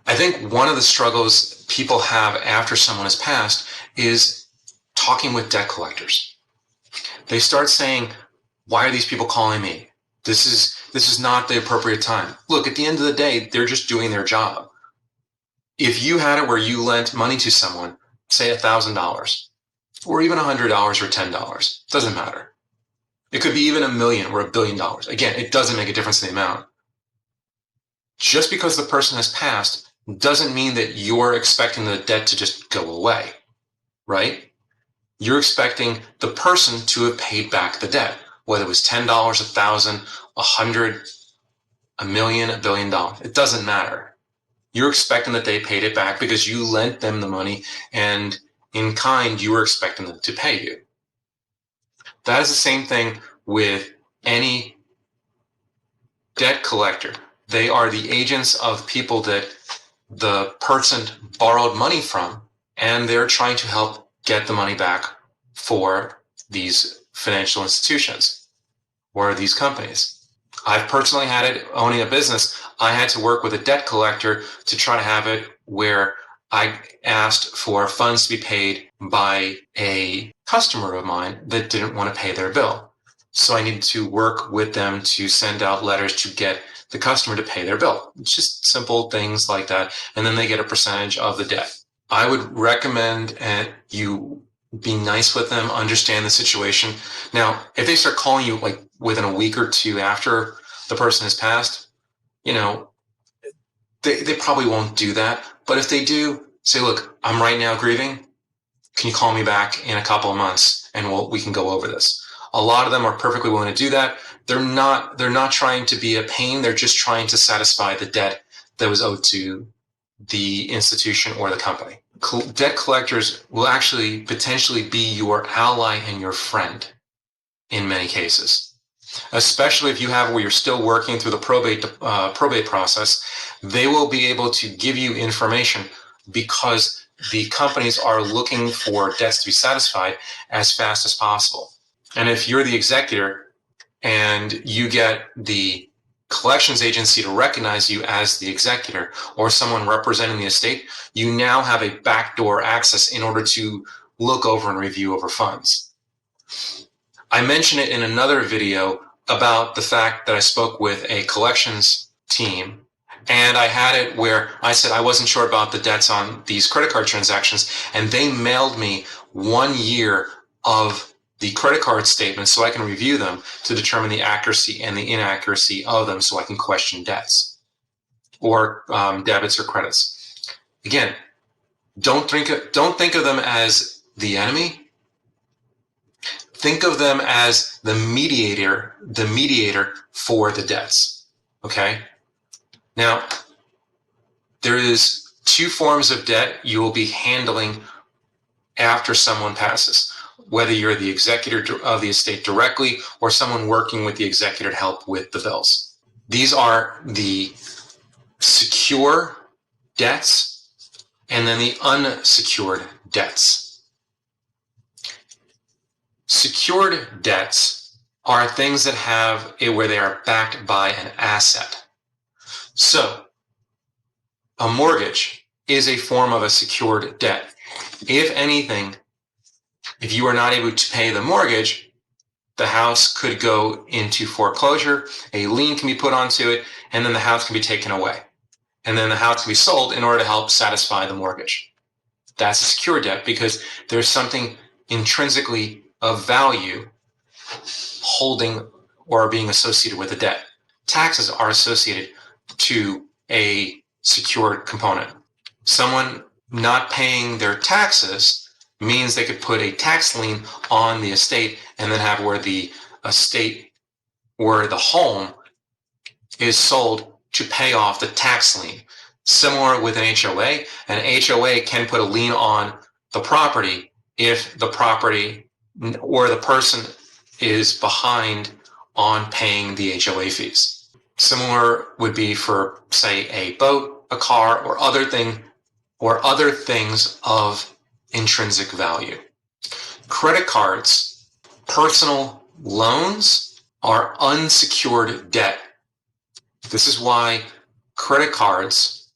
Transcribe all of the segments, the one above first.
I think one of the struggles people have after someone has passed is talking with debt collectors. They start saying, why are these people calling me? This is not the appropriate time. Look, at the end of the day, they're just doing their job. If you had it where you lent money to someone, say $1,000, or even $100 or $10, doesn't matter. It could be even $1 million or $1 billion. Again, it doesn't make a difference in the amount. Just because the person has passed doesn't mean that you're expecting the debt to just go away, right? You're expecting the person to have paid back the debt, whether it was $10, $1,000, $100, $1 million, $1 billion. It doesn't matter. You're expecting that they paid it back because you lent them the money, and in kind, you were expecting them to pay you. That is the same thing with any debt collector. They are the agents of people that the person borrowed money from, and they're trying to help get the money back for these financial institutions or these companies. I've personally had it owning a business. I had to work with a debt collector to try to have it where I asked for funds to be paid by a customer of mine that didn't want to pay their bill. So I needed to work with them to send out letters to get the customer to pay their bill. It's just simple things like that. And then they get a percentage of the debt. I would recommend you be nice with them, understand the situation. Now, if they start calling you like within a week or two after the person has passed, you know, they probably won't do that. But if they do, say, look, I'm right now grieving. Can you call me back in a couple of months and we can go over this? A lot of them are perfectly willing to do that. They're not trying to be a pain. They're just trying to satisfy the debt that was owed to the institution or the company. Debt collectors will actually potentially be your ally and your friend in many cases, especially if you have where you're still working through the probate process. They will be able to give you information because the companies are looking for debts to be satisfied as fast as possible. And if you're the executor and you get the collections agency to recognize you as the executor or someone representing the estate, you now have a backdoor access in order to look over and review over funds. I mentioned it in another video about the fact that I spoke with a collections team, and I had it where I said I wasn't sure about the debts on these credit card transactions, and they mailed me 1 year of the credit card statements so I can review them to determine the accuracy and the inaccuracy of them so I can question debts or debits or credits. Again, don't think of them as the enemy. Think of them as the mediator for the debts. Okay? Now, there is 2 forms of debt you will be handling after someone passes, whether you're the executor of the estate directly or someone working with the executor to help with the bills. These are the secure debts and then the unsecured debts. Secured debts are things that have where they are backed by an asset. So, a mortgage is a form of a secured debt. If anything, if you are not able to pay the mortgage, the house could go into foreclosure, a lien can be put onto it, and then the house can be taken away. And then the house can be sold in order to help satisfy the mortgage. That's a secure debt because there's something intrinsically of value holding or being associated with the debt. Taxes are associated to a secured component. Someone not paying their taxes means they could put a tax lien on the estate and then have where the estate or the home is sold to pay off the tax lien. Similar with an HOA can put a lien on the property if the property or the person is behind on paying the HOA fees. Similar would be for, say, a boat, a car, or other things of intrinsic value. Credit cards, personal loans are unsecured debt. This is why credit cards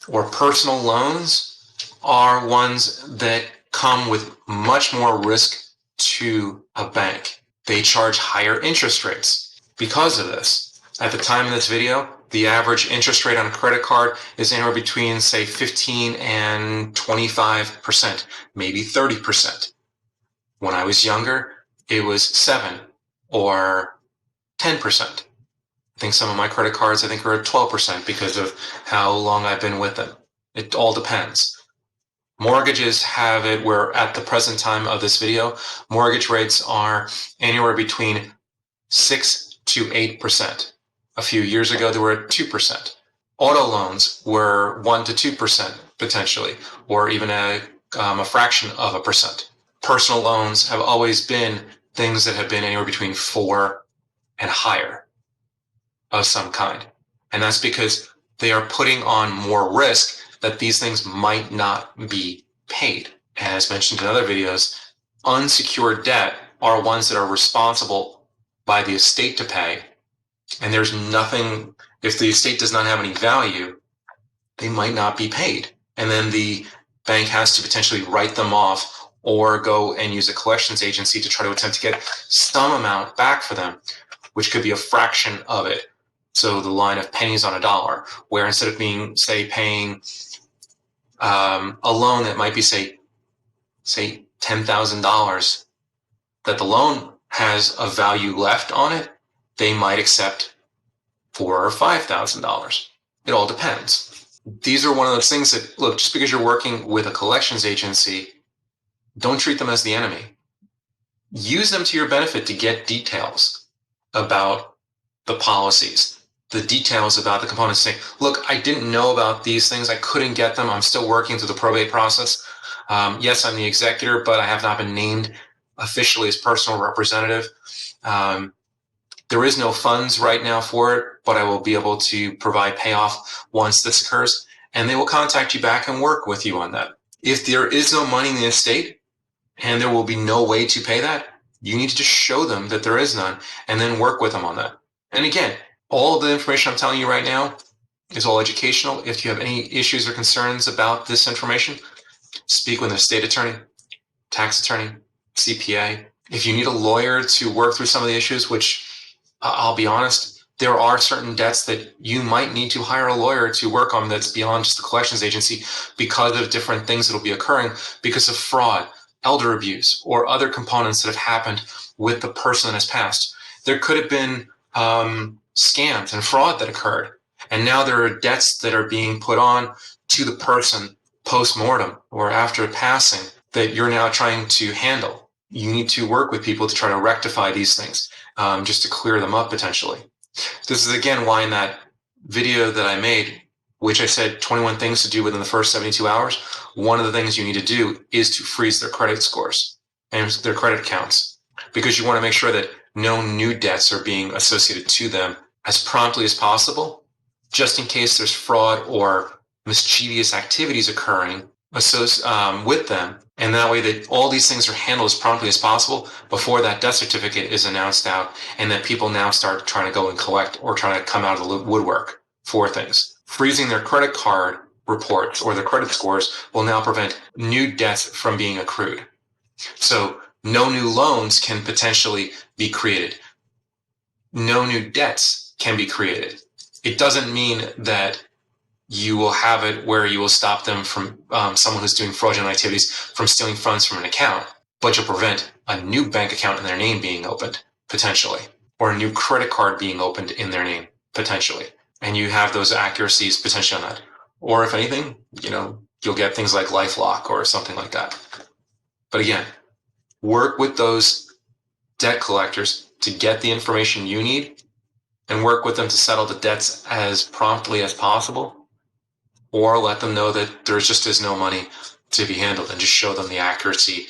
or personal loans are ones that come with much more risk to a bank. They charge higher interest rates because of this. At the time of this video, the average interest rate on a credit card is anywhere between, say, 15 and 25%, maybe 30%. When I was younger, it was 7 or 10%. I think some of my credit cards, are at 12% because of how long I've been with them. It all depends. Mortgages have it where at the present time of this video, mortgage rates are anywhere between 6 to 8%. A few years ago, they were at 2%. Auto loans were 1 to 2% potentially, or even a fraction of a percent. Personal loans have always been things that have been anywhere between 4 and higher of some kind. And that's because they are putting on more risk that these things might not be paid. As mentioned in other videos, unsecured debt are ones that are responsible by the estate to pay. And there's nothing, if the estate does not have any value, they might not be paid. And then the bank has to potentially write them off or go and use a collections agency to try to attempt to get some amount back for them, which could be a fraction of it. So the line of pennies on a dollar, where instead of being, say, paying a loan that might be, say $10,000, that the loan has a value left on it, they might accept $4,000 or $5,000. It all depends. These are one of those things that, look, just because you're working with a collections agency, don't treat them as the enemy. Use them to your benefit to get details about the policies, the details about the components. Saying, look, I didn't know about these things. I couldn't get them. I'm still working through the probate process. Yes, I'm the executor, but I have not been named officially as personal representative. There is no funds right now for it, but I will be able to provide payoff once this occurs, and they will contact you back and work with you on that. If there is no money in the estate and there will be no way to pay that, you need to just show them that there is none and then work with them on that. And again, all of the information I'm telling you right now is all educational. If you have any issues or concerns about this information, speak with an estate attorney, tax attorney, CPA. If you need a lawyer to work through some of the issues, which I'll be honest, there are certain debts that you might need to hire a lawyer to work on that's beyond just the collections agency because of different things that will be occurring because of fraud, elder abuse, or other components that have happened with the person that has passed. There could have been scams and fraud that occurred, and now there are debts that are being put on to the person post-mortem or after passing that you're now trying to handle. You need to work with people to try to rectify these things, just to clear them up potentially. This is again why in that video that I made, which I said 21 things to do within the first 72 hours, one of the things you need to do is to freeze their credit scores and their credit accounts, because you want to make sure that no new debts are being associated to them as promptly as possible, just in case there's fraud or mischievous activities occurring with them. And that way that all these things are handled as promptly as possible before that death certificate is announced out, and that people now start trying to go and collect or trying to come out of the woodwork for things. Freezing their credit card reports or their credit scores will now prevent new debts from being accrued. So no new loans can potentially be created. No new debts can be created. It doesn't mean that you will have it where you will stop them from someone who's doing fraudulent activities from stealing funds from an account, but you'll prevent a new bank account in their name being opened, potentially, or a new credit card being opened in their name, potentially. And you have those accuracies potentially on that. Or if anything, you'll get things like LifeLock or something like that. But again, work with those debt collectors to get the information you need and work with them to settle the debts as promptly as possible, or let them know that there just is no money to be handled and just show them the accuracy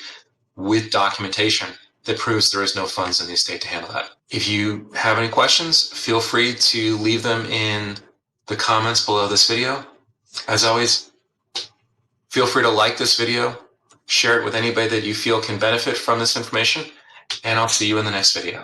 with documentation that proves there is no funds in the estate to handle that. If you have any questions, feel free to leave them in the comments below this video. As always, feel free to like this video, share it with anybody that you feel can benefit from this information, and I'll see you in the next video.